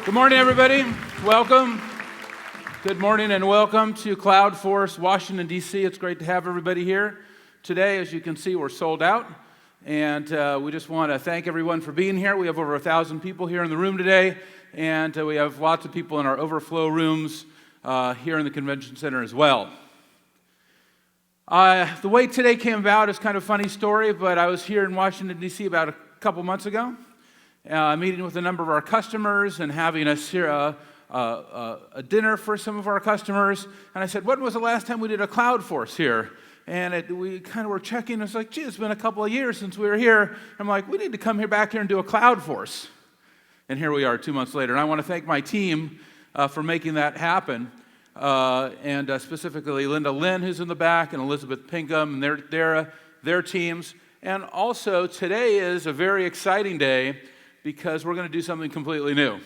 Good morning, everybody. Welcome. Good morning and welcome to Cloudforce, Washington D.C. It's great to have everybody here. Today, as you can see, we're sold out, and we just want to thank everyone for being here. We have over 1,000 people here in the room today, and we have lots of people in our overflow rooms here in the convention center as well. The way today came about is kind of a funny story, but I was here in Washington, D.C. about a couple months ago, meeting with a number of our customers and having a dinner for some of our customers. And I said, when was the last time we did a Cloudforce here? And we kind of were checking. It's like, gee, it's been a couple of years since we were here. I'm like, we need to come back here and do a Cloudforce. And here we are 2 months later. And I want to thank my team for making that happen. And specifically Linda Lynn, who's in the back, and Elizabeth Pinkham and their teams. And also, today is a very exciting day because we're going to do something completely new.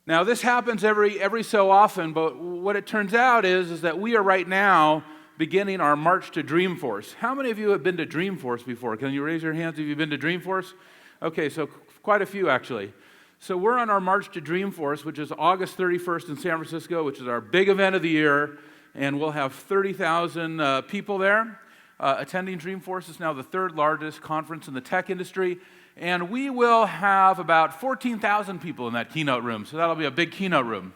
Now, this happens every so often, but what it turns out is that we are right now beginning our march to Dreamforce. How many of you have been to Dreamforce before? Can you raise your hands if you've been to Dreamforce? Okay, so quite a few, actually. So we're on our march to Dreamforce, which is August 31st in San Francisco, which is our big event of the year, and we'll have 30,000 people there. Attending Dreamforce is now the third largest conference in the tech industry, and we will have about 14,000 people in that keynote room, so that'll be a big keynote room.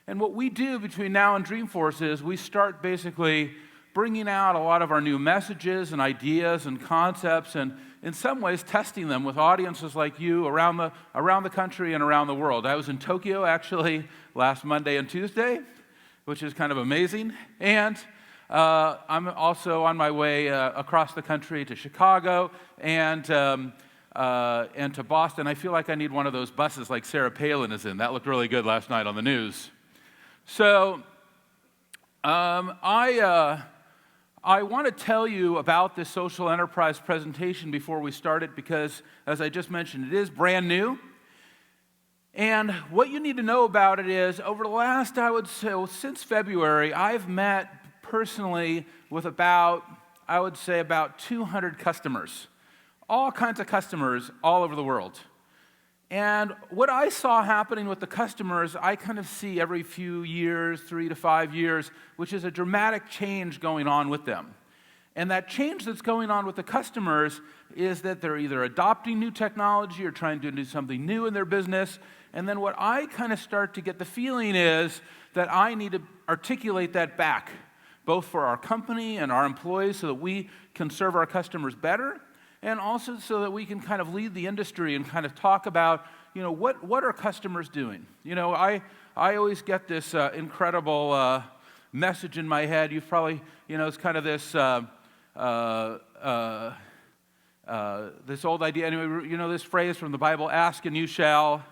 And what we do between now and Dreamforce is we start basically bringing out a lot of our new messages and ideas and concepts, and in some ways testing them with audiences like you around the country and around the world. I was in Tokyo actually last Monday and Tuesday, which is kind of amazing, and I'm also on my way across the country to Chicago and to Boston. I feel like I need one of those buses like Sarah Palin is in. That looked really good last night on the news. So I want to tell you about this social enterprise presentation before we start it because, as I just mentioned, it is brand new. And what you need to know about it is, over the last, I would say, since February, I've met personally with about 200 customers. All kinds of customers all over the world. And what I saw happening with the customers, I kind of see every few years, 3 to 5 years, which is a dramatic change going on with them. And that change that's going on with the customers is that they're either adopting new technology or trying to do something new in their business. And then what I kind of start to get the feeling is that I need to articulate that back, both for our company and our employees so that we can serve our customers better, and also so that we can kind of lead the industry and kind of talk about, what are customers doing? I always get this incredible message in my head. You've probably, it's kind of this this old idea. Anyway, this phrase from the Bible, ask and you shall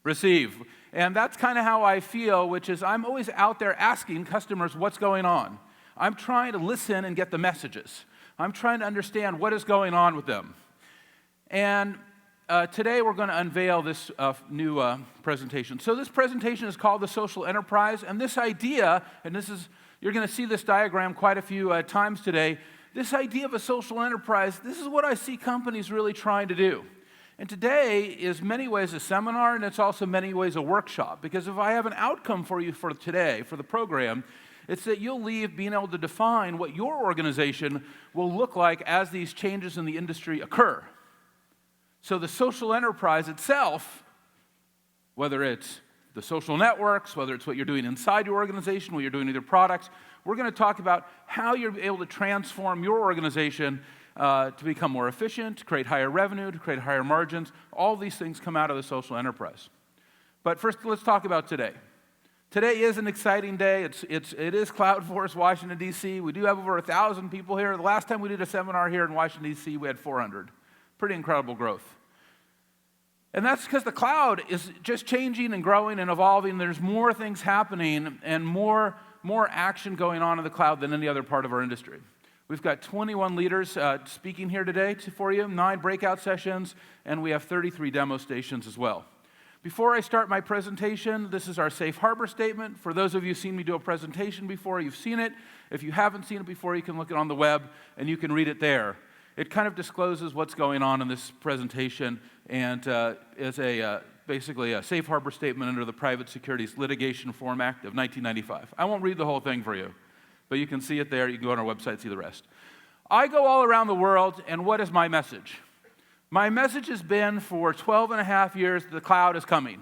receive. And that's kind of how I feel, which is I'm always out there asking customers what's going on. I'm trying to listen and get the messages. I'm trying to understand what is going on with them. And today we're going to unveil this new presentation. So this presentation is called the Social Enterprise, and this idea, and you're going to see this diagram quite a few times today, this idea of a social enterprise, this is what I see companies really trying to do. And today is many ways a seminar, and it's also many ways a workshop, because if I have an outcome for you for today, for the program, it's that you'll leave being able to define what your organization will look like as these changes in the industry occur. So the social enterprise itself, whether it's the social networks, whether it's what you're doing inside your organization, what you're doing with your products, we're going to talk about how you're able to transform your organization to become more efficient, to create higher revenue, to create higher margins. All these things come out of the social enterprise. But first, let's talk about today. Today is an exciting day. It is Cloudforce, Washington, D.C. We do have over 1,000 people here. The last time we did a seminar here in Washington, D.C., we had 400. Pretty incredible growth. And that's because the cloud is just changing and growing and evolving. There's more things happening and more action going on in the cloud than any other part of our industry. We've got 21 leaders speaking here today for you, 9 breakout sessions, and we have 33 demo stations as well. Before I start my presentation, this is our safe harbor statement. For those of you who've seen me do a presentation before, you've seen it. If you haven't seen it before, you can look it on the web and you can read it there. It kind of discloses what's going on in this presentation and is a basically a safe harbor statement under the Private Securities Litigation Reform Act of 1995. I won't read the whole thing for you, but you can see it there. You can go on our website and see the rest. I go all around the world, and what is my message? My message has been for 12 and a half years that the cloud is coming,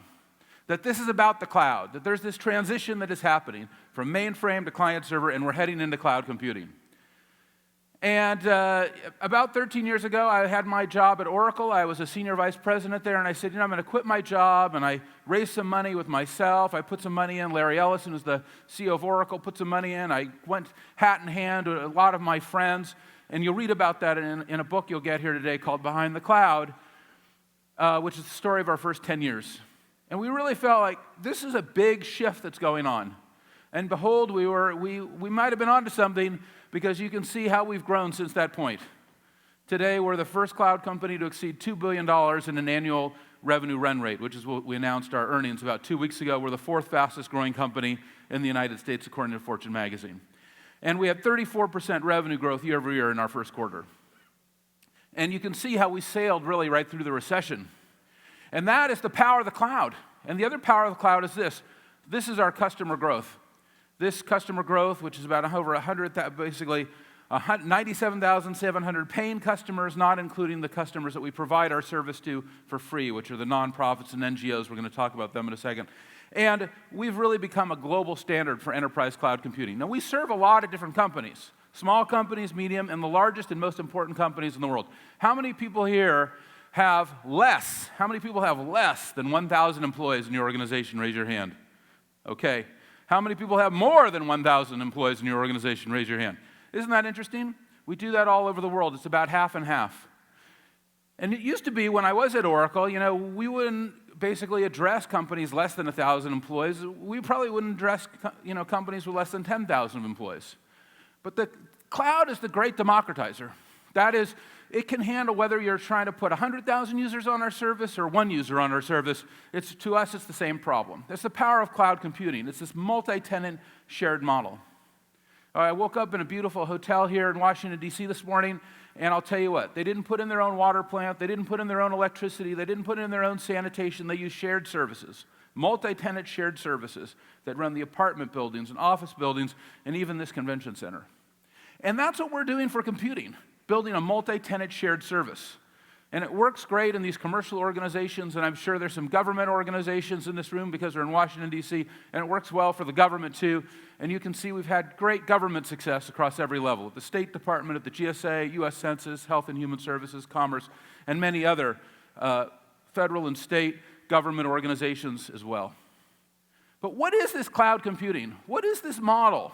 that this is about the cloud, that there's this transition that is happening from mainframe to client server, and we're heading into cloud computing. And about 13 years ago, I had my job at Oracle. I was a senior vice president there, and I said, I'm going to quit my job, and I raised some money with myself. I put some money in. Larry Ellison, who's the CEO of Oracle, put some money in. I went hat in hand with a lot of my friends, and you'll read about that in a book you'll get here today called Behind the Cloud, which is the story of our first 10 years. And we really felt like this is a big shift that's going on. And behold, we might have been onto something, because you can see how we've grown since that point. Today, we're the first cloud company to exceed $2 billion in an annual revenue run rate, which is what we announced our earnings about 2 weeks ago. We're the fourth fastest growing company in the United States, according to Fortune magazine. And we had 34% revenue growth year over year in our first quarter. And you can see how we sailed really right through the recession. And that is the power of the cloud. And the other power of the cloud is this. This is our customer growth. This customer growth, which is about over 100, basically 97,700 paying customers, not including the customers that we provide our service to for free, which are the nonprofits and NGOs. We're going to talk about them in a second. And we've really become a global standard for enterprise cloud computing. Now, we serve a lot of different companies, small companies, medium, and the largest and most important companies in the world. How many people here have less? How many people have less than 1,000 employees in your organization? Raise your hand. Okay. How many people have more than 1,000 employees in your organization? Raise your hand. Isn't that interesting? We do that all over the world. It's about half and half. And it used to be when I was at Oracle, we wouldn't basically address companies less than 1,000 employees. We probably wouldn't address companies with less than 10,000 employees. But the cloud is the great democratizer. That is, it can handle whether you're trying to put 100,000 users on our service or one user on our service. To us, it's the same problem. That's the power of cloud computing. It's this multi-tenant shared model. I woke up in a beautiful hotel here in Washington, D.C. this morning, and I'll tell you what, they didn't put in their own water plant, they didn't put in their own electricity, they didn't put in their own sanitation, they use shared services, multi-tenant shared services that run the apartment buildings and office buildings and even this convention center. And that's what we're doing for computing. Building a multi-tenant shared service. And it works great in these commercial organizations, and I'm sure there's some government organizations in this room because we're in Washington, D.C., and it works well for the government too. And you can see we've had great government success across every level, at the State Department, at the GSA, U.S. Census, Health and Human Services, Commerce, and many other federal and state government organizations as well. But what is this cloud computing? What is this model?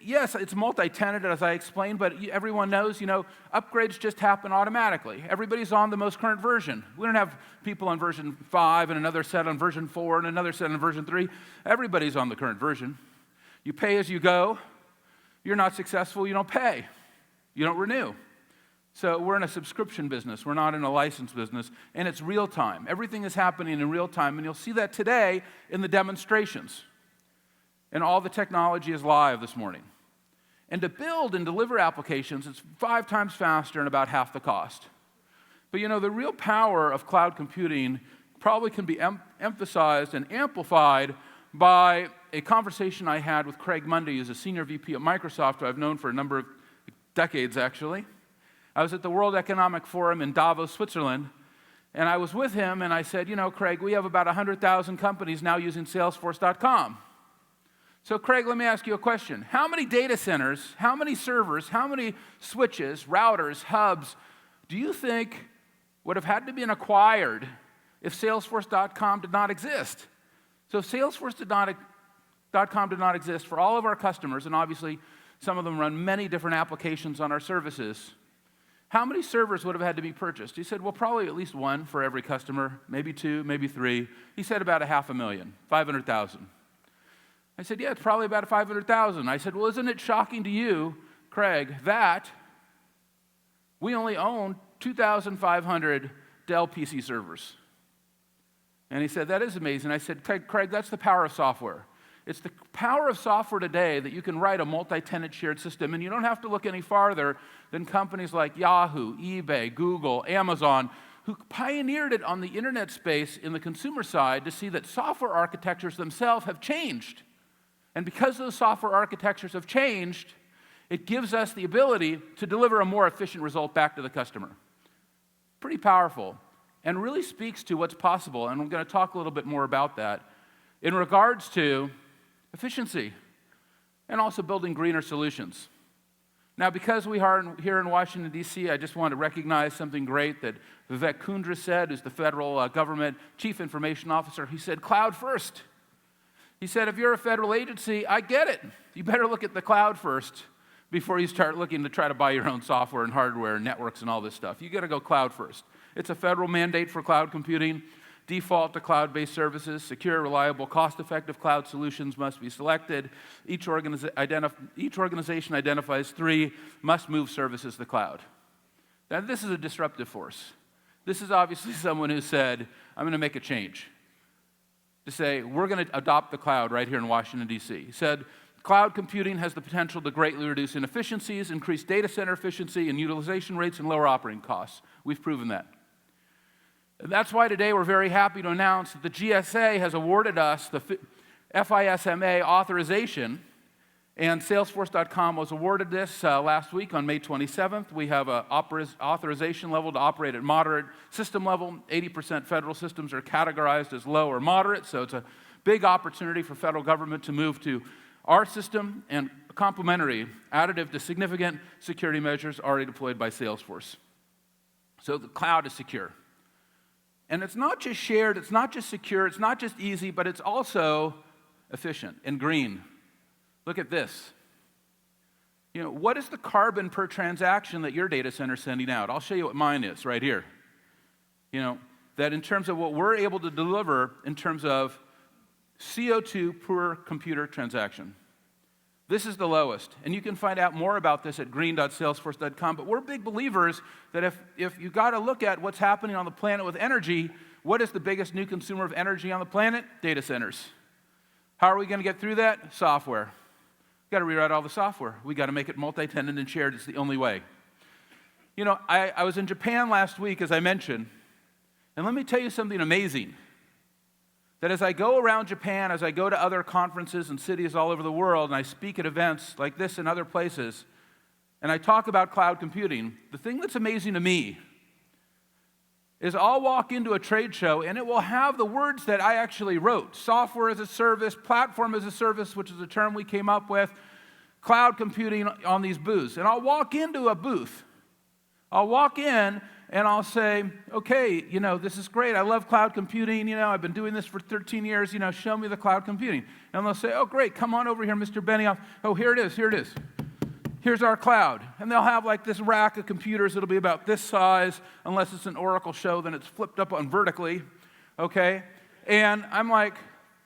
Yes, it's multi-tenant, as I explained, but everyone knows, upgrades just happen automatically. Everybody's on the most current version. We don't have people on version 5 and another set on version 4 and another set on version 3. Everybody's on the current version. You pay as you go. You're not successful, you don't pay. You don't renew. So we're in a subscription business. We're not in a license business, and it's real time. Everything is happening in real time, and you'll see that today in the demonstrations. And all the technology is live this morning. And to build and deliver applications, it's 5 times faster and about half the cost. But the real power of cloud computing probably can be emphasized and amplified by a conversation I had with Craig Mundy, who's a senior VP at Microsoft, who I've known for a number of decades, actually. I was at the World Economic Forum in Davos, Switzerland, and I was with him, and I said, Craig, we have about 100,000 companies now using Salesforce.com. So, Craig, let me ask you a question. How many data centers, how many servers, how many switches, routers, hubs do you think would have had to be acquired if Salesforce.com did not exist? So if Salesforce.com did not exist for all of our customers, and obviously some of them run many different applications on our services, how many servers would have had to be purchased? He said, well, probably at least 1 for every customer, maybe 2, maybe 3. He said about 500,000, 500,000. I said, yeah, it's probably about 500,000. I said, well, isn't it shocking to you, Craig, that we only own 2,500 Dell PC servers? And he said, that is amazing. I said, Craig, that's the power of software. It's the power of software today that you can write a multi-tenant shared system, and you don't have to look any farther than companies like Yahoo, eBay, Google, Amazon, who pioneered it on the internet space in the consumer side to see that software architectures themselves have changed. And because those software architectures have changed, it gives us the ability to deliver a more efficient result back to the customer. Pretty powerful, and really speaks to what's possible, and I'm going to talk a little bit more about that in regards to efficiency and also building greener solutions. Now, because we are here in Washington, D.C., I just want to recognize something great that Vivek Kundra said, who's the federal government chief information officer. He said, cloud first. He said, if you're a federal agency, I get it. You better look at the cloud first before you start looking to try to buy your own software and hardware and networks and all this stuff. You got to go cloud first. It's a federal mandate for cloud computing. Default to cloud-based services. Secure, reliable, cost-effective cloud solutions must be selected. Each organization identifies 3 must-move services to the cloud. Now, this is a disruptive force. This is obviously someone who said, I'm going to make a change. To say, we're going to adopt the cloud right here in Washington, D.C. He said, cloud computing has the potential to greatly reduce inefficiencies, increase data center efficiency and utilization rates, and lower operating costs. We've proven that. And that's why today we're very happy to announce that the GSA has awarded us the FISMA authorization, and Salesforce.com was awarded this last week on May 27th. We have an authorization level to operate at moderate system level. 80% federal systems are categorized as low or moderate, so it's a big opportunity for federal government to move to our system and complementary, additive to significant security measures already deployed by Salesforce. So the cloud is secure. And it's not just shared, it's not just secure, it's not just easy, but it's also efficient and green. Look at this. You know, what is the carbon per transaction that your data center is sending out? I'll show you what mine is right here. You know, that in terms of what we're able to deliver in terms of CO2 per computer transaction. This is the lowest, and you can find out more about this at green.salesforce.com, but we're big believers that if you got to look at what's happening on the planet with energy, what is the biggest new consumer of energy on the planet? Data centers. How are we going to get through that? Software. We've got to rewrite all the software. We've got to make it multi-tenant and shared. It's the only way. You know, I was in Japan last week, as I mentioned, and let me tell you something amazing. That as I go around Japan, as I go to other conferences and cities all over the world, and I speak at events like this and other places, and I talk about cloud computing, the thing that's amazing to me is I'll walk into a trade show, and it will have the words that I actually wrote. Software as a service, platform as a service, which is a term we came up with, cloud computing on these booths. And I'll walk into a booth. I'll walk in, and I'll say, okay, you know, this is great. I love cloud computing. You know, I've been doing this for 13 years. You know, show me the cloud computing. And they'll say, oh, great, come on over here, Mr. Benioff. Oh, here it is, here it is. Here's our cloud. And they'll have like this rack of computers. It'll be about this size. Unless it's an Oracle show, then it's flipped up on vertically, okay? And I'm like,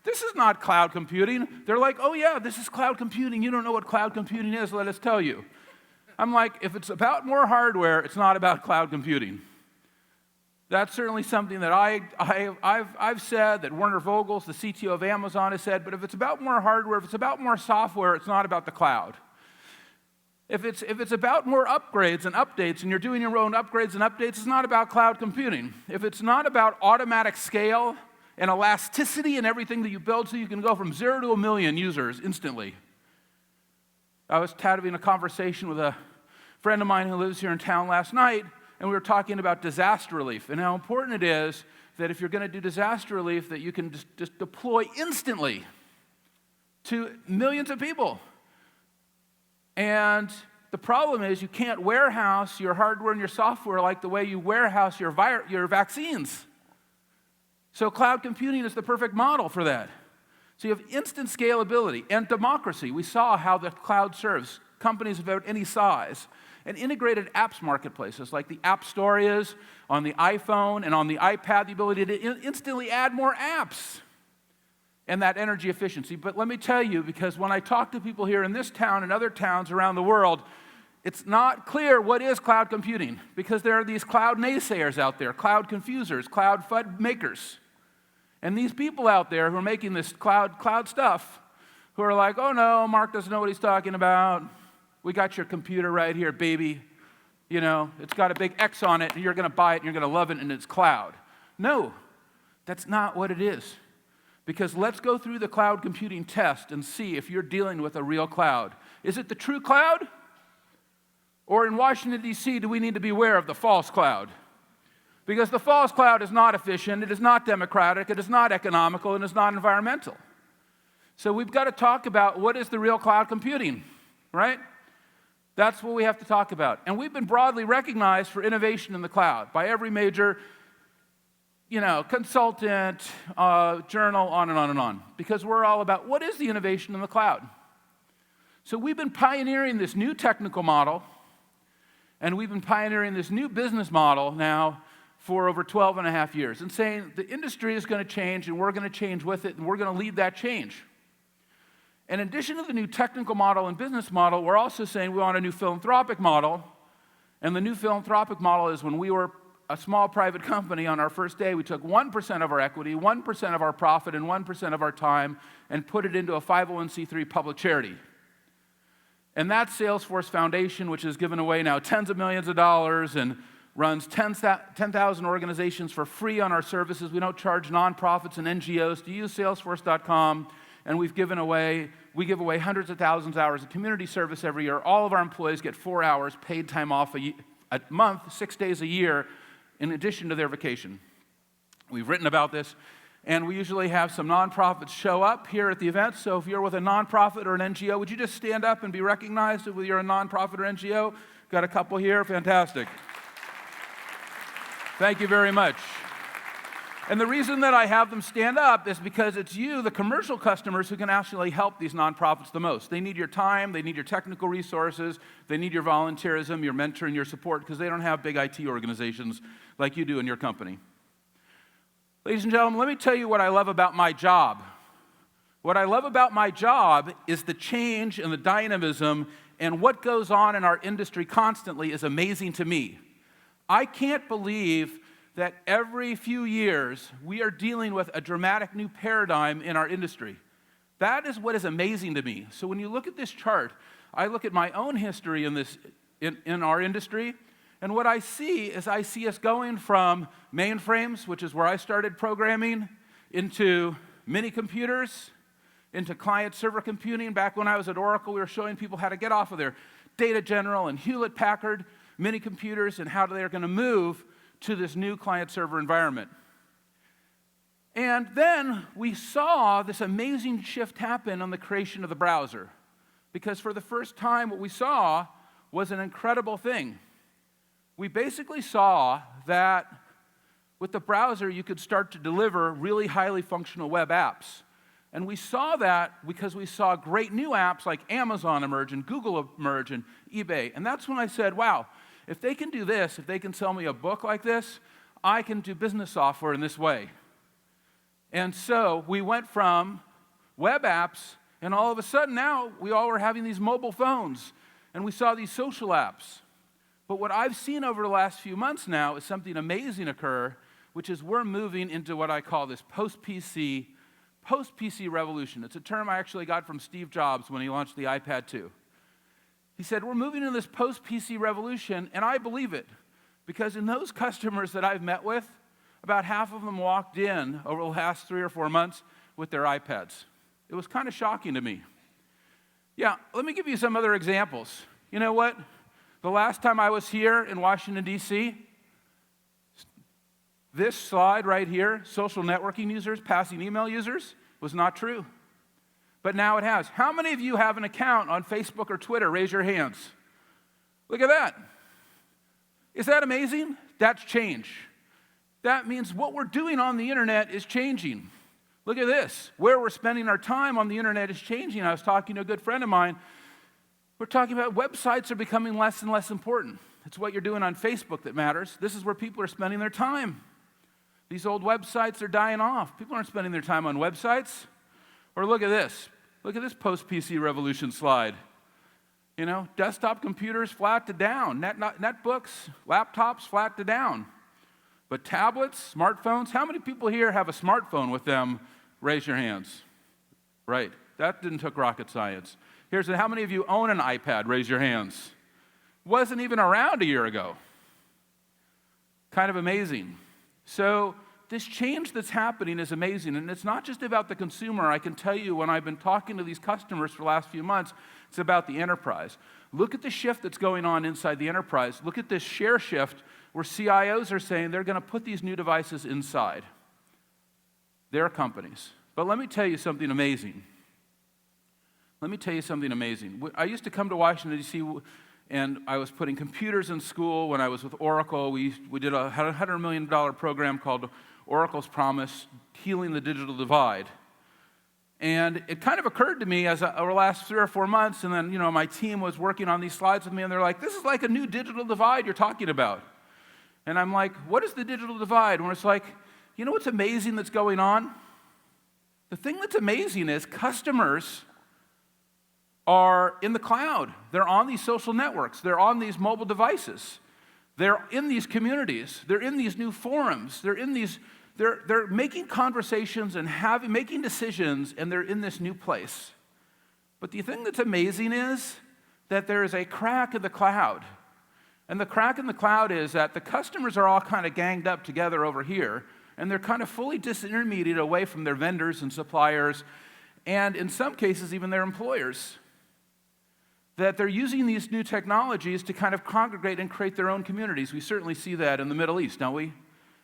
this is not cloud computing. They're like, oh, yeah, this is cloud computing. You don't know what cloud computing is. Let us tell you. I'm like, if it's about more hardware, it's not about cloud computing. That's certainly something that I've said, that Werner Vogels, the CTO of Amazon, has said, but if it's about more hardware, if it's about more software, it's not about the cloud. If it's about more upgrades and updates, and you're doing your own upgrades and updates, it's not about cloud computing. If it's not about automatic scale and elasticity in everything that you build so you can go from 0 to 1 million users instantly. I was having a conversation with a friend of mine who lives here in town last night, and we were talking about disaster relief and how important it is that if you're going to do disaster relief, that you can just deploy instantly to millions of people. And the problem is you can't warehouse your hardware and your software like the way you warehouse your vaccines. So cloud computing is the perfect model for that. So you have instant scalability and democracy. We saw how the cloud serves companies of about any size. And integrated apps marketplaces like the App Store is on the iPhone and on the iPad, the ability to instantly add more apps and that energy efficiency. But let me tell you, because when I talk to people here in this town and other towns around the world, it's not clear what is cloud computing, because there are these cloud naysayers out there, cloud confusers, cloud FUD makers. And these people out there who are making this cloud stuff, who are like, oh no, Mark doesn't know what he's talking about. We got your computer right here, baby. You know, it's got a big X on it, and you're going to buy it, and you're going to love it, and it's cloud. No, that's not what it is. Because let's go through the cloud computing test and see if you're dealing with a real cloud. Is it the true cloud? Or in Washington, D.C., do we need to be aware of the false cloud? Because the false cloud is not efficient, it is not democratic, it is not economical, and it's not environmental. So we've got to talk about what is the real cloud computing, right? That's what we have to talk about. And we've been broadly recognized for innovation in the cloud by every major, consultant, journal, on and on and on. Because we're all about what is the innovation in the cloud. So we've been pioneering this new technical model, and we've been pioneering this new business model now for over 12 and a half years, and saying the industry is going to change, and we're going to change with it, and we're going to lead that change. In addition to the new technical model and business model, we're also saying we want a new philanthropic model. And the new philanthropic model is when we were a small private company on our first day, we took 1% of our equity, 1% of our profit, and 1% of our time and put it into a 501c3 public charity. And that's Salesforce Foundation, which has given away now tens of millions of dollars and runs 10,000 organizations for free on our services. We don't charge nonprofits and NGOs to use Salesforce.com. And we give away hundreds of thousands of hours of community service every year. All of our employees get 4 hours paid time off a month, 6 days a year, in addition to their vacation. We've written about this, and we usually have some nonprofits show up here at the event. So if you're with a nonprofit or an NGO, would you just stand up and be recognized whether you're a nonprofit or NGO? Got a couple here, fantastic. Thank you very much. And the reason that I have them stand up is because it's you, the commercial customers, who can actually help these nonprofits the most. They need your time, they need your technical resources, they need your volunteerism, your mentoring, your support, because they don't have big IT organizations like you do in your company. Ladies and gentlemen, let me tell you what I love about my job. What I love about my job is the change and the dynamism, and what goes on in our industry constantly is amazing to me. I can't believe that every few years we are dealing with a dramatic new paradigm in our industry. That is what is amazing to me. So when you look at this chart, I look at my own history in our industry, and what I see is I see us going from mainframes, which is where I started programming, into mini computers, into client-server computing. Back when I was at Oracle, we were showing people how to get off of their Data General and Hewlett-Packard mini computers and how they're going to move to this new client-server environment. And then we saw this amazing shift happen on the creation of the browser. Because for the first time, what we saw was an incredible thing. We basically saw that with the browser, you could start to deliver really highly functional web apps. And we saw that because we saw great new apps like Amazon emerge and Google emerge and eBay. And that's when I said, wow, if they can do this, if they can sell me a book like this, I can do business software in this way. And so we went from web apps, and all of a sudden now we all were having these mobile phones, and we saw these social apps. But what I've seen over the last few months now is something amazing occur, which is we're moving into what I call this post-PC revolution. It's a term I actually got from Steve Jobs when he launched the iPad 2. He said, we're moving into this post-PC revolution, and I believe it, because in those customers that I've met with, about half of them walked in over the last 3 or 4 months with their iPads. It was kind of shocking to me. Yeah, let me give you some other examples. You know what? The last time I was here in Washington, D.C., this slide right here, social networking users, passing email users, was not true. But now it has. How many of you have an account on Facebook or Twitter? Raise your hands. Look at that. Is that amazing? That's change. That means what we're doing on the internet is changing. Look at this. Where we're spending our time on the internet is changing. I was talking to a good friend of mine. We're talking about websites are becoming less and less important. It's what you're doing on Facebook that matters. This is where people are spending their time. These old websites are dying off. People aren't spending their time on websites. Or look at this. Look at this post-PC revolution slide. You know, desktop computers flat to down. Netbooks, laptops flat to down. But tablets, smartphones, how many people here have a smartphone with them? Raise your hands. Right. That didn't take rocket science. Here's how many of you own an iPad? Raise your hands. wasn't even around a year ago. Kind of amazing. So this change that's happening is amazing, and it's not just about the consumer. I can tell you when I've been talking to these customers for the last few months, it's about the enterprise. Look at the shift that's going on inside the enterprise. Look at this share shift where CIOs are saying they're going to put these new devices inside their companies. But let me tell you something amazing. I used to come to Washington D.C. and I was putting computers in school when I was with Oracle. We had a $100 million program called Oracle's Promise, Healing the Digital Divide. And it kind of occurred to me over the last 3 or 4 months, and then my team was working on these slides with me, and they're like, this is like a new digital divide you're talking about. And I'm like, what is the digital divide? And it's like, you know what's amazing that's going on? The thing that's amazing is customers are in the cloud. They're on these social networks. They're on these mobile devices. They're in these communities. They're in these new forums. They're making conversations and making decisions, and they're in this new place. But the thing that's amazing is that there is a crack in the cloud. And the crack in the cloud is that the customers are all kind of ganged up together over here, and they're kind of fully disintermediated away from their vendors and suppliers, and in some cases, even their employers. That they're using these new technologies to kind of congregate and create their own communities. We certainly see that in the Middle East, don't we?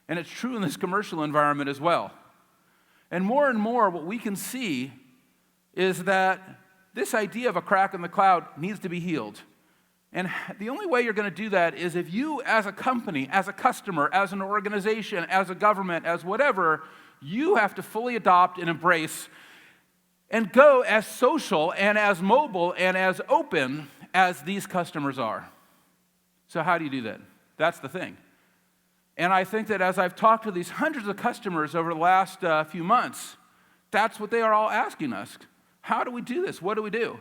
And it's true in this commercial environment as well. And more, what we can see is that this idea of a crack in the cloud needs to be healed. And the only way you're going to do that is if you, as a company, as a customer, as an organization, as a government, as whatever, you have to fully adopt and embrace and go as social and as mobile and as open as these customers are. So how do you do that? That's the thing. And I think that as I've talked to these hundreds of customers over the last few months, that's what they are all asking us. How do we do this? What do we do?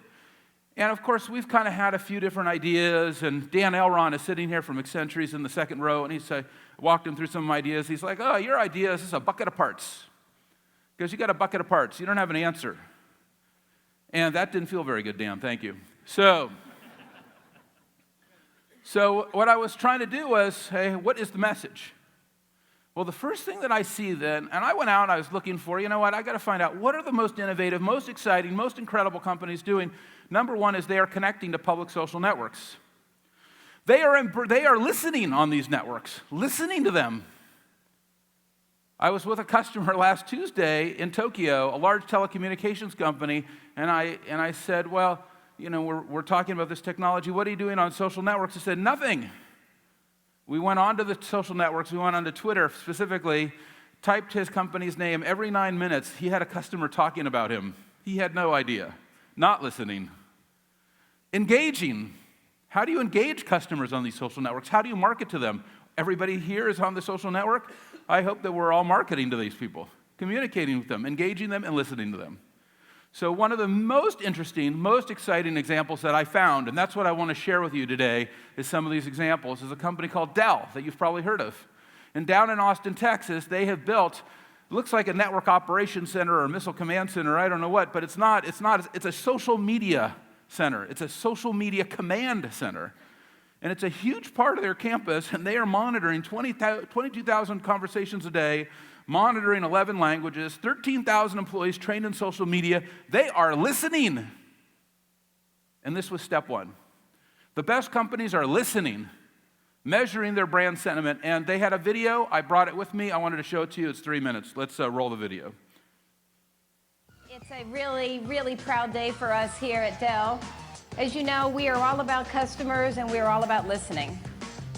And of course, we've kind of had a few different ideas, and Dan Elron is sitting here from Accenture. He's in the second row, and I walked him through some of my ideas. He's like, oh, your idea is just a bucket of parts. Because you got a bucket of parts. You don't have an answer. And that didn't feel very good, Dan. Thank you. So what I was trying to do was, hey, what is the message? Well, the first thing that I see then, and I went out and I was looking for, I got to find out what are the most innovative, most exciting, most incredible companies doing. Number one is they are connecting to public social networks. They are listening on these networks, listening to them. I was with a customer last Tuesday in Tokyo, a large telecommunications company, and I said, well, we're talking about this technology. What are you doing on social networks? He said, nothing. We went onto the social networks. We went onto Twitter specifically, typed his company's name. Every 9 minutes, he had a customer talking about him. He had no idea. Not listening. Engaging. How do you engage customers on these social networks? How do you market to them? Everybody here is on the social network. I hope that we're all marketing to these people, communicating with them, engaging them, and listening to them. So one of the most interesting, most exciting examples that I found, and that's what I want to share with you today, is some of these examples, is a company called Dell that you've probably heard of. And down in Austin, Texas, they have built, looks like a network operations center or a missile command center, I don't know what, but it's not, it's a social media center. It's a social media command center. And it's a huge part of their campus, and they are monitoring 22,000 conversations a day, monitoring 11 languages, 13,000 employees trained in social media. They are listening. And this was step one. The best companies are listening, measuring their brand sentiment. And they had a video. I brought it with me. I wanted to show it to you. It's 3 minutes. Let's roll the video. It's a really, really proud day for us here at Dell. As you know, we are all about customers and we are all about listening.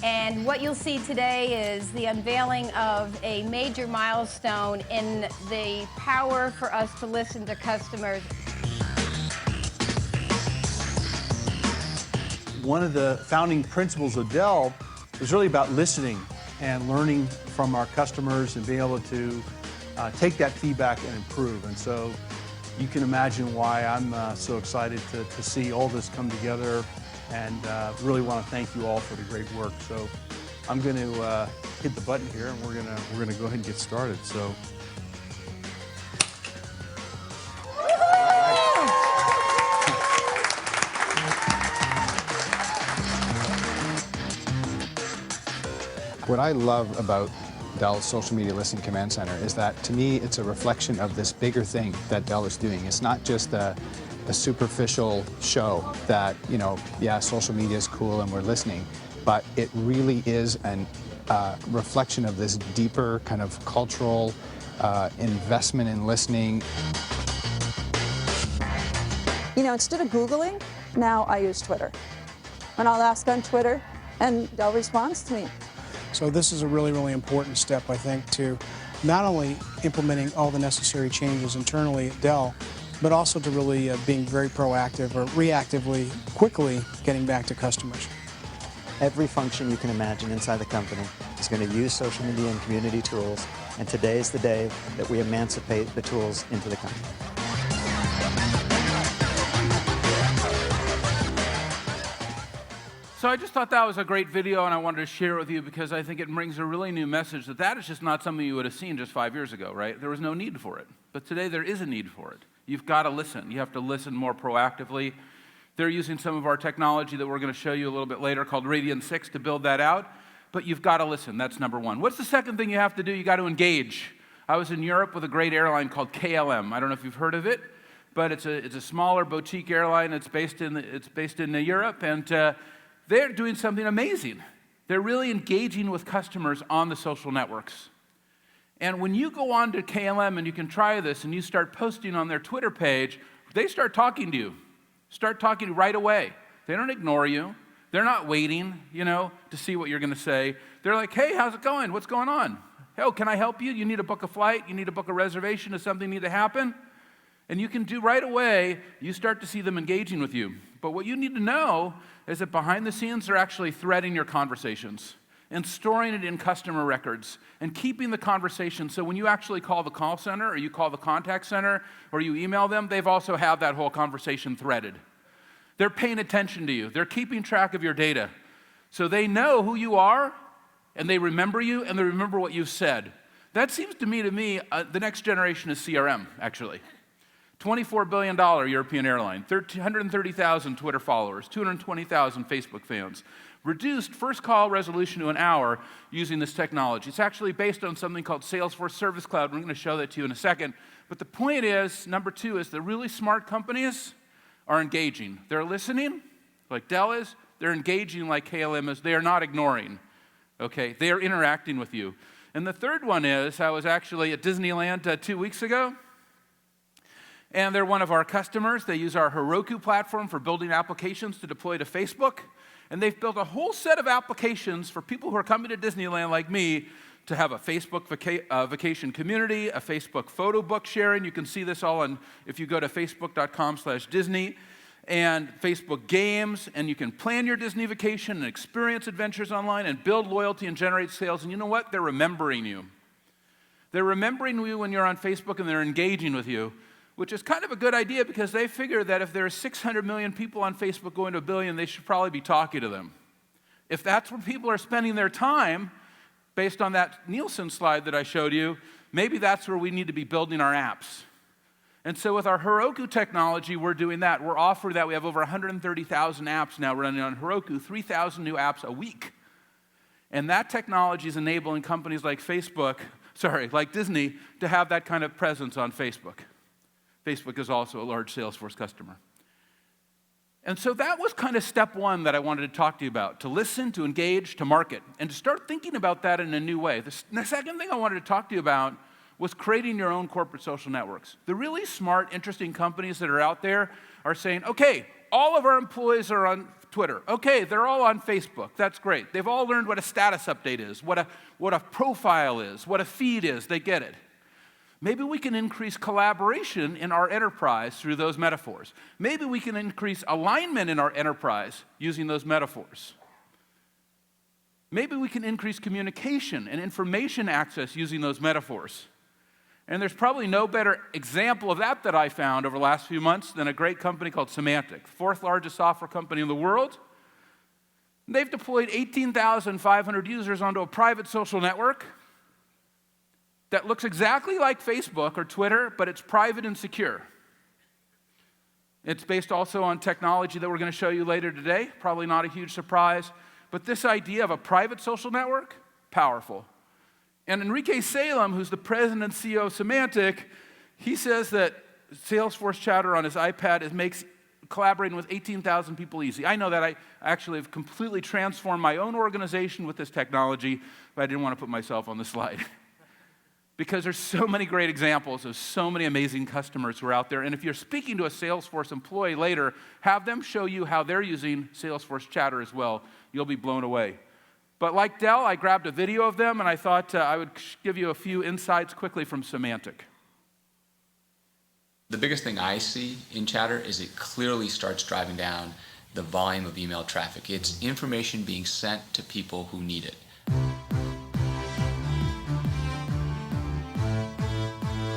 And what you'll see today is the unveiling of a major milestone in the power for us to listen to customers. One of the founding principles of Dell is really about listening and learning from our customers and being able to take that feedback and improve. And so you can imagine why I'm so excited to see all this come together, and really want to thank you all for the great work. So I'm going to hit the button here, and we're going to go ahead and get started. So. What I love about Dell's Social Media Listening Command Center is that, to me, it's a reflection of this bigger thing that Dell is doing. It's not just a superficial show that, yeah, social media is cool and we're listening, but it really is a reflection of this deeper kind of cultural investment in listening. Instead of Googling, now I use Twitter. And I'll ask on Twitter, and Dell responds to me. So this is a really, really important step, I think, to not only implementing all the necessary changes internally at Dell, but also to really being very proactive or reactively, quickly getting back to customers. Every function you can imagine inside the company is going to use social media and community tools, and today is the day that we emancipate the tools into the company. So I just thought that was a great video, and I wanted to share it with you because I think it brings a really new message that is just not something you would have seen just 5 years ago, right? There was no need for it. But today there is a need for it. You've got to listen. You have to listen more proactively. They're using some of our technology that we're going to show you a little bit later called Radian 6 to build that out. But you've got to listen. That's number one. What's the second thing you have to do? You got to engage. I was in Europe with a great airline called KLM. I don't know if you've heard of it, but it's a smaller boutique airline. It's based in Europe, and they're doing something amazing. They're really engaging with customers on the social networks. And when you go on to KLM and you can try this and you start posting on their Twitter page, they start talking to you. Start talking right away. They don't ignore you. They're not waiting, to see what you're going to say. They're like, hey, how's it going? What's going on? Oh, can I help you? You need to book a flight? You need to book a reservation? Does something need to happen? And you can do right away, you start to see them engaging with you. But what you need to know is that behind the scenes, they're actually threading your conversations and storing it in customer records and keeping the conversation. So when you actually call the call center or you call the contact center or you email them, they've also have that whole conversation threaded. They're paying attention to you. They're keeping track of your data. So they know who you are, and they remember you, and they remember what you've said. That seems to me, the next generation is CRM, actually. $24 billion European airline, 130,000 Twitter followers, 220,000 Facebook fans. Reduced first call resolution to an hour using this technology. It's actually based on something called Salesforce Service Cloud. We're going to show that to you in a second. But the point is, number two, is the really smart companies are engaging. They're listening, like Dell is. They're engaging like KLM is. They are not ignoring. Okay, they are interacting with you. And the third one is, I was actually at Disneyland 2 weeks ago. And they're one of our customers. They use our Heroku platform for building applications to deploy to Facebook. And they've built a whole set of applications for people who are coming to Disneyland like me to have a Facebook vacation community, a Facebook photo book sharing. You can see this all if you go to facebook.com/Disney, and Facebook games, and you can plan your Disney vacation and experience adventures online and build loyalty and generate sales. And you know what? They're remembering you. They're remembering you when you're on Facebook, and they're engaging with you, which is kind of a good idea because they figure that if there are 600 million people on Facebook going to 1 billion, they should probably be talking to them. If that's where people are spending their time, based on that Nielsen slide that I showed you, maybe that's where we need to be building our apps. And so with our Heroku technology, we're doing that. We're offering that. We have over 130,000 apps now running on Heroku, 3,000 new apps a week. And that technology is enabling companies like Disney, to have that kind of presence on Facebook. Facebook is also a large Salesforce customer. And so that was kind of step one that I wanted to talk to you about, to listen, to engage, to market, and to start thinking about that in a new way. The second thing I wanted to talk to you about was creating your own corporate social networks. The really smart, interesting companies that are out there are saying, okay, all of our employees are on Twitter. Okay, they're all on Facebook. That's great. They've all learned what a status update is, what a profile is, what a feed is. They get it. Maybe we can increase collaboration in our enterprise through those metaphors. Maybe we can increase alignment in our enterprise using those metaphors. Maybe we can increase communication and information access using those metaphors. And there's probably no better example of that I found over the last few months than a great company called Symantec, fourth largest software company in the world. They've deployed 18,500 users onto a private social network that looks exactly like Facebook or Twitter, but it's private and secure. It's based also on technology that we're going to show you later today, probably not a huge surprise, but this idea of a private social network powerful. And Enrique Salem, who's the president and CEO of Symantec, he says that Salesforce chatter on his iPad makes collaborating with 18,000 people easy. I know that I actually have completely transformed my own organization with this technology, but I didn't want to put myself on the slide. Because there's so many great examples of so many amazing customers who are out there. And if you're speaking to a Salesforce employee later, have them show you how they're using Salesforce chatter as well. You'll be blown away. But like Dell, I grabbed a video of them, and I thought I would give you a few insights quickly from Symantec. The biggest thing I see in chatter is it clearly starts driving down the volume of email traffic. It's information being sent to people who need it.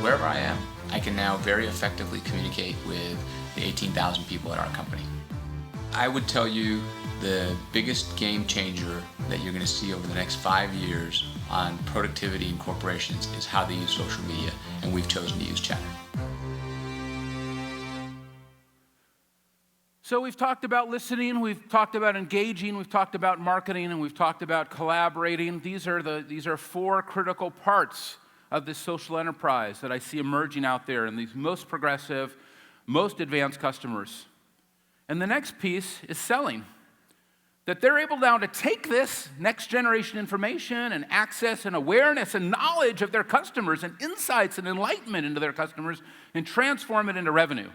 Wherever I am, I can now very effectively communicate with the 18,000 people at our company. I would tell you the biggest game changer that you're going to see over the next 5 years on productivity in corporations is how they use social media, and we've chosen to use chatter. So we've talked about listening, we've talked about engaging, we've talked about marketing, and we've talked about collaborating. These are 4 critical parts of this social enterprise that I see emerging out there in these most progressive, most advanced customers. And the next piece is selling. That they're able now to take this next generation information and access and awareness and knowledge of their customers and insights and enlightenment into their customers and transform it into revenue.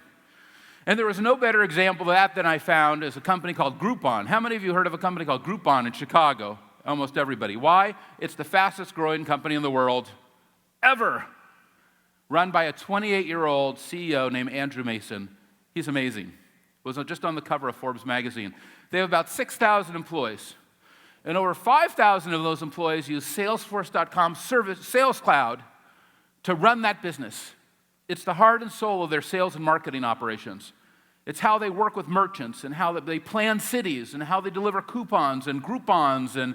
And there was no better example of that than I found as a company called Groupon. How many of you heard of a company called Groupon in Chicago? Almost everybody. Why? It's the fastest growing company in the world ever, run by a 28-year-old CEO named Andrew Mason. He's amazing. Was just on the cover of Forbes magazine. They have about 6,000 employees. And over 5,000 of those employees use Salesforce.com Sales Cloud to run that business. It's the heart and soul of their sales and marketing operations. It's how they work with merchants and how they plan cities and how they deliver coupons and Groupons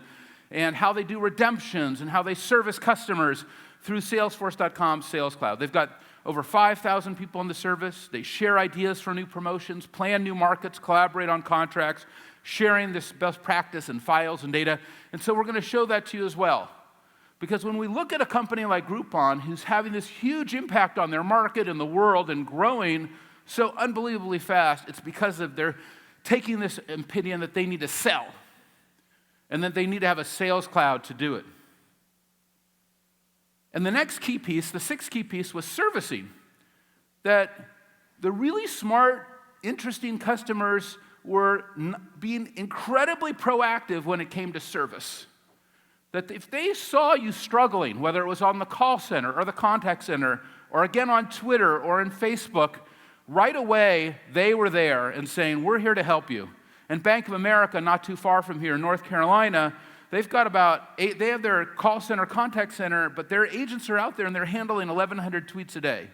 and how they do redemptions and how they service customers through Salesforce.com Sales Cloud. They've got over 5,000 people in the service. They share ideas for new promotions, plan new markets, collaborate on contracts, sharing this best practice and files and data. And so we're going to show that to you as well. Because when we look at a company like Groupon, who's having this huge impact on their market and the world and growing so unbelievably fast, it's because of their taking this opinion that they need to sell and that they need to have a sales cloud to do it. And the next key piece, the 6th key piece, was servicing. That the really smart, interesting customers were being incredibly proactive when it came to service. That if they saw you struggling, whether it was on the call center or the contact center, or again on Twitter or in Facebook, right away they were there and saying, we're here to help you. And Bank of America, not too far from here in North Carolina, they've got about 8, they have their call center, contact center, but their agents are out there and they're handling 1,100 tweets a day.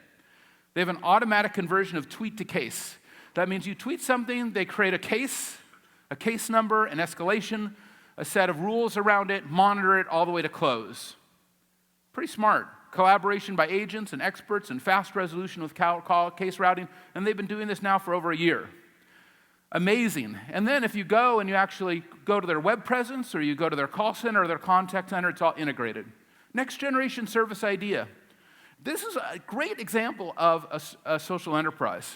They have an automatic conversion of tweet to case. That means you tweet something, they create a case number, an escalation, a set of rules around it, monitor it all the way to close. Pretty smart. Collaboration by agents and experts and fast resolution with call case routing, and they've been doing this now for over a year. Amazing. And then if you go and you actually go to their web presence or you go to their call center or their contact center, it's all integrated. Next generation service idea. This is a great example of a social enterprise.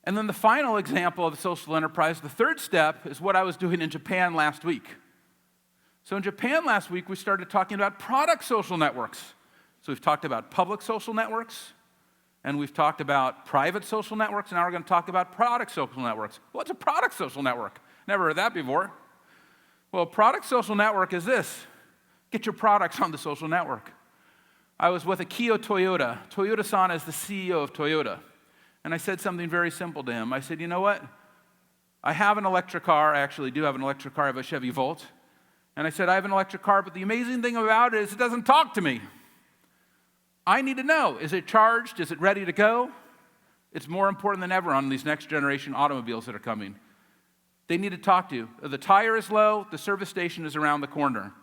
And then the final example of the social enterprise, the 3rd step, is what I was doing in Japan last week. So in Japan last week, we started talking about product social networks. So we've talked about public social networks, and we've talked about private social networks, and now we're going to talk about product social networks. What's a product social network? Never heard that before. Well, a product social network is this. Get your products on the social network. I was with Akio Toyoda. Toyoda-san is the CEO of Toyota. And I said something very simple to him. I said, you know what? I have an electric car. I actually do have an electric car. I have a Chevy Volt. And I said, I have an electric car, but the amazing thing about it is it doesn't talk to me. I need to know, is it charged? Is it ready to go? It's more important than ever on these next generation automobiles that are coming. They need to talk to you. The tire is low. The service station is around the corner.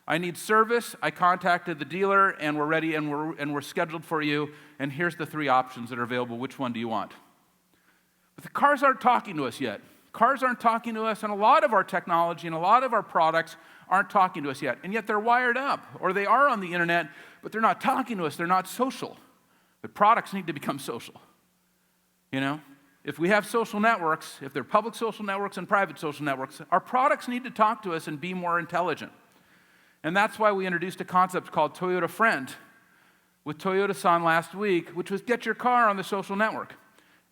I need service. I contacted the dealer, and we're ready, and we're scheduled for you, and here's the 3 options that are available. Which one do you want? But the cars aren't talking to us yet. Cars aren't talking to us, and a lot of our technology and a lot of our products aren't talking to us yet. And yet they're wired up, or they are on the internet, but they're not talking to us. They're not social. But products need to become social. You know? If we have social networks, if they're public social networks and private social networks, our products need to talk to us and be more intelligent. And that's why we introduced a concept called Toyota Friend with Toyota-san last week, which was get your car on the social network.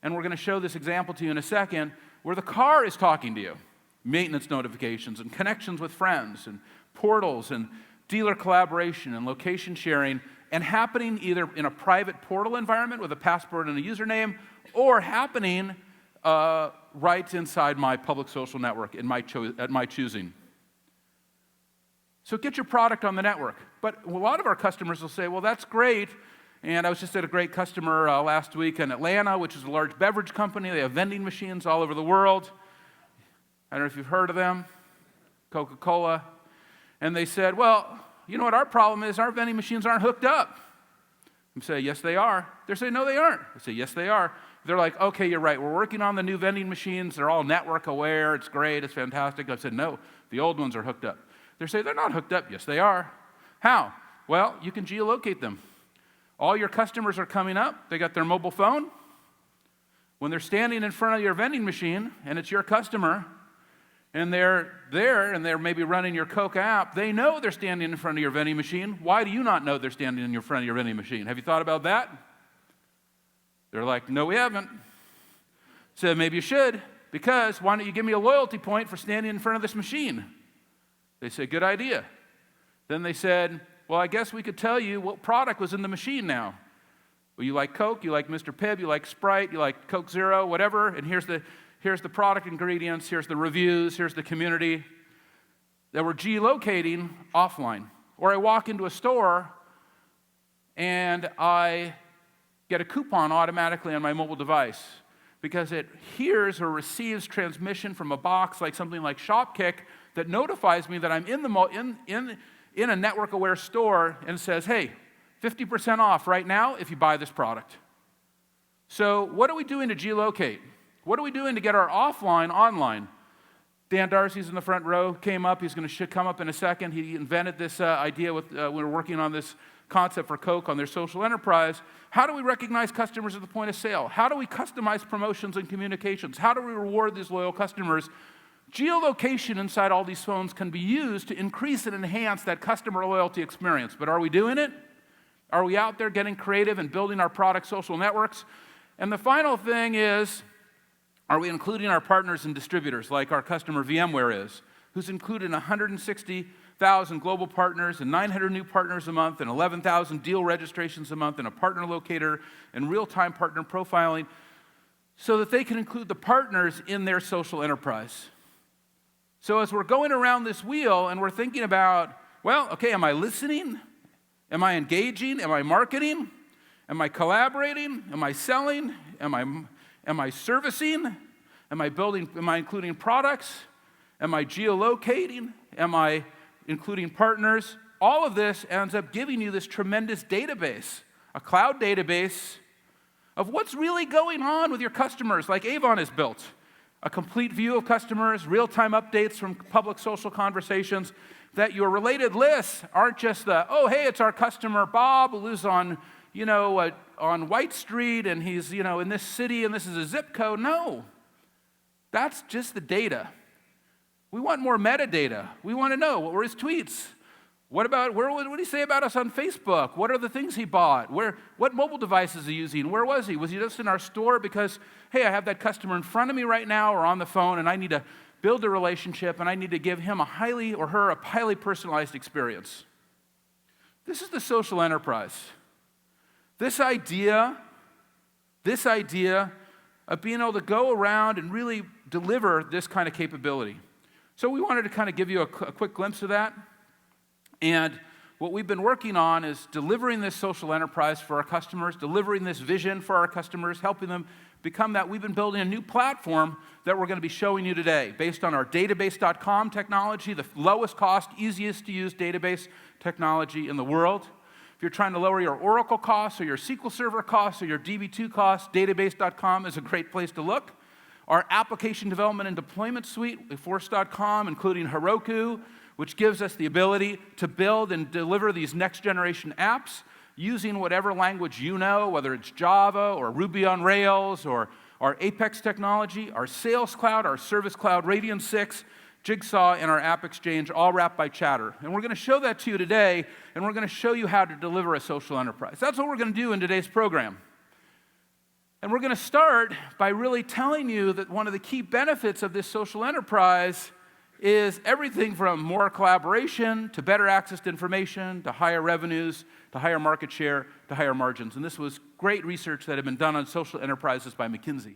And we're going to show this example to you in a second, where the car is talking to you. Maintenance notifications and connections with friends and portals and dealer collaboration and location sharing, and happening either in a private portal environment with a password and a username, or happening right inside my public social network at my choosing. So get your product on the network. But a lot of our customers will say, well, that's great. And I was just at a great customer last week in Atlanta, which is a large beverage company. They have vending machines all over the world. I don't know if you've heard of them, Coca-Cola. And they said, well, you know what our problem is? Our vending machines aren't hooked up. I say, yes, they are. They say, no, they aren't. I say, yes, they are. They're like, okay, you're right. We're working on the new vending machines. They're all network aware. It's great. It's fantastic. I said, no, the old ones are hooked up. They say, they're not hooked up. Yes, they are. How? Well, you can geolocate them. All your customers are coming up. They got their mobile phone. When they're standing in front of your vending machine, and it's your customer, and they're there, and they're maybe running your Coke app, they know they're standing in front of your vending machine. Why do you not know they're standing in front of your vending machine? Have you thought about that? They're like, no, we haven't. So maybe you should, because why don't you give me a loyalty point for standing in front of this machine? They said, good idea. Then they said, well, I guess we could tell you what product was in the machine now. Well, you like Coke, you like Mr. Pibb, you like Sprite, you like Coke Zero, whatever, and here's the product ingredients, here's the reviews, here's the community that we're geolocating offline. Or I walk into a store and I get a coupon automatically on my mobile device because it hears or receives transmission from a box like something like Shopkick that notifies me that I'm in a network-aware store and says, hey, 50% off right now if you buy this product. So what are we doing to geolocate? What are we doing to get our offline online? Dan Darcy's in the front row, came up. He's going to come up in a second. He invented this idea with, we were working on this concept for Coke on their social enterprise. How do we recognize customers at the point of sale? How do we customize promotions and communications? How do we reward these loyal customers? Geolocation inside all these phones can be used to increase and enhance that customer loyalty experience. But are we doing it? Are we out there getting creative and building our product social networks? And the final thing is, are we including our partners and distributors like our customer VMware is, who's included 160,000 global partners and 900 new partners a month and 11,000 deal registrations a month and a partner locator and real-time partner profiling so that they can include the partners in their social enterprise. So as we're going around this wheel and we're thinking about, well, okay, am I listening? Am I engaging? Am I marketing? Am I collaborating? Am I selling? Am I servicing? Am I including products? Am I geolocating? Am I including partners? All of this ends up giving you this tremendous database, a cloud database of what's really going on with your customers, like Avon has built. A complete view of customers, real-time updates from public social conversations, that your related lists aren't just the, oh, hey, it's our customer Bob who lives on White Street and he's, in this city and this is a zip code. No, that's just the data. We want more metadata. We want to know, what were his tweets? What did he say about us on Facebook? What are the things he bought? What mobile device is he using? Where was he? Was he just in our store because, hey, I have that customer in front of me right now or on the phone and I need to build a relationship and I need to give him a highly personalized experience. This is the social enterprise. This idea of being able to go around and really deliver this kind of capability. So we wanted to kind of give you a quick glimpse of that. And what we've been working on is delivering this social enterprise for our customers, delivering this vision for our customers, helping them become that. We've been building a new platform that we're going to be showing you today based on our database.com technology, the lowest cost, easiest to use database technology in the world. If you're trying to lower your Oracle costs or your SQL Server costs or your DB2 costs, database.com is a great place to look. our application development and deployment suite, Force.com, including Heroku, which gives us the ability to build and deliver these next-generation apps using whatever language you know, whether it's Java or Ruby on Rails or our Apex technology, our Sales Cloud, our Service Cloud, Radian 6, Jigsaw, and our App Exchange, all wrapped by Chatter. And we're going to show that to you today, and we're going to show you how to deliver a social enterprise. That's what we're going to do in today's program. And we're going to start by really telling you that one of the key benefits of this social enterprise is everything from more collaboration to better access to information to higher revenues to higher market share to higher margins. And this was great research that had been done on social enterprises by McKinsey.